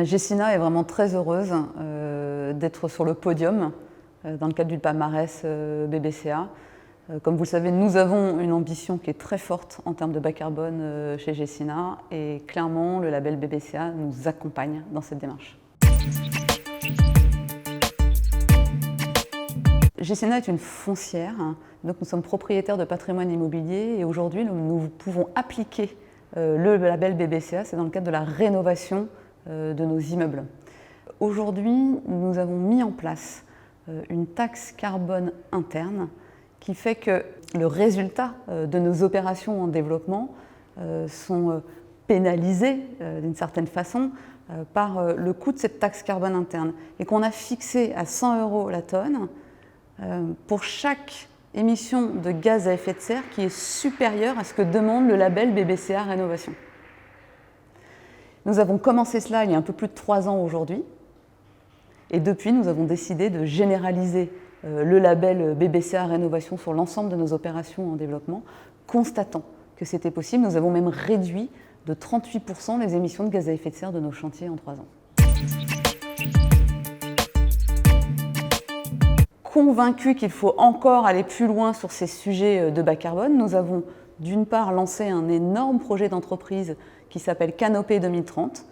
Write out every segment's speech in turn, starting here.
Gecina est vraiment très heureuse d'être sur le podium dans le cadre du palmarès BBCA. Comme vous le savez, nous avons une ambition qui est très forte en termes de bas carbone chez Gecina et clairement le label BBCA nous accompagne dans cette démarche. Gecina est une foncière, donc nous sommes propriétaires de patrimoine immobilier et aujourd'hui nous pouvons appliquer le label BBCA, c'est dans le cadre de la rénovation de nos immeubles. Aujourd'hui, nous avons mis en place une taxe carbone interne qui fait que le résultat de nos opérations en développement sont pénalisés d'une certaine façon par le coût de cette taxe carbone interne et qu'on a fixé à 100 € la tonne pour chaque émission de gaz à effet de serre qui est supérieure à ce que demande le label BBCA Rénovation. Nous avons commencé cela il y a un peu plus de 3 ans aujourd'hui et depuis nous avons décidé de généraliser le label BBCA Rénovation sur l'ensemble de nos opérations en développement, constatant que c'était possible. Nous avons même réduit de 38% les émissions de gaz à effet de serre de nos chantiers en 3 ans. Convaincus qu'il faut encore aller plus loin sur ces sujets de bas carbone, nous avons d'une part lancé un énorme projet d'entreprise qui s'appelle Canopée 2030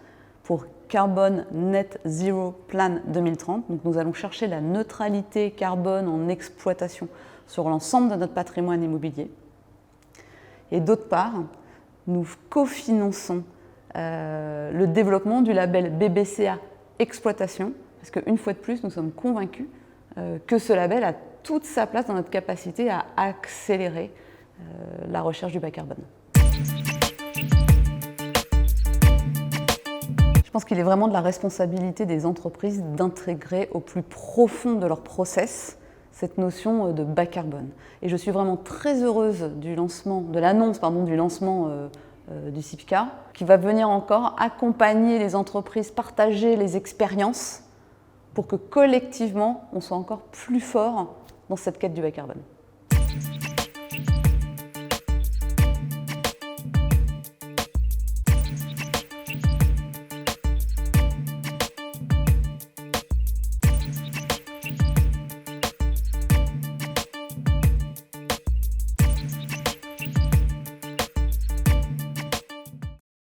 pour Carbon Net Zero Plan 2030. Donc nous allons chercher la neutralité carbone en exploitation sur l'ensemble de notre patrimoine immobilier. Et d'autre part, nous cofinançons le développement du label BBCA Exploitation, parce qu'une fois de plus, nous sommes convaincus que ce label a toute sa place dans notre capacité à accélérer la recherche du bas carbone. Je pense qu'il est vraiment de la responsabilité des entreprises d'intégrer au plus profond de leur process cette notion de bas carbone. Et je suis vraiment très heureuse de l'annonce du lancement du CIPCA, qui va venir encore accompagner les entreprises, partager les expériences pour que collectivement, on soit encore plus fort dans cette quête du bas carbone.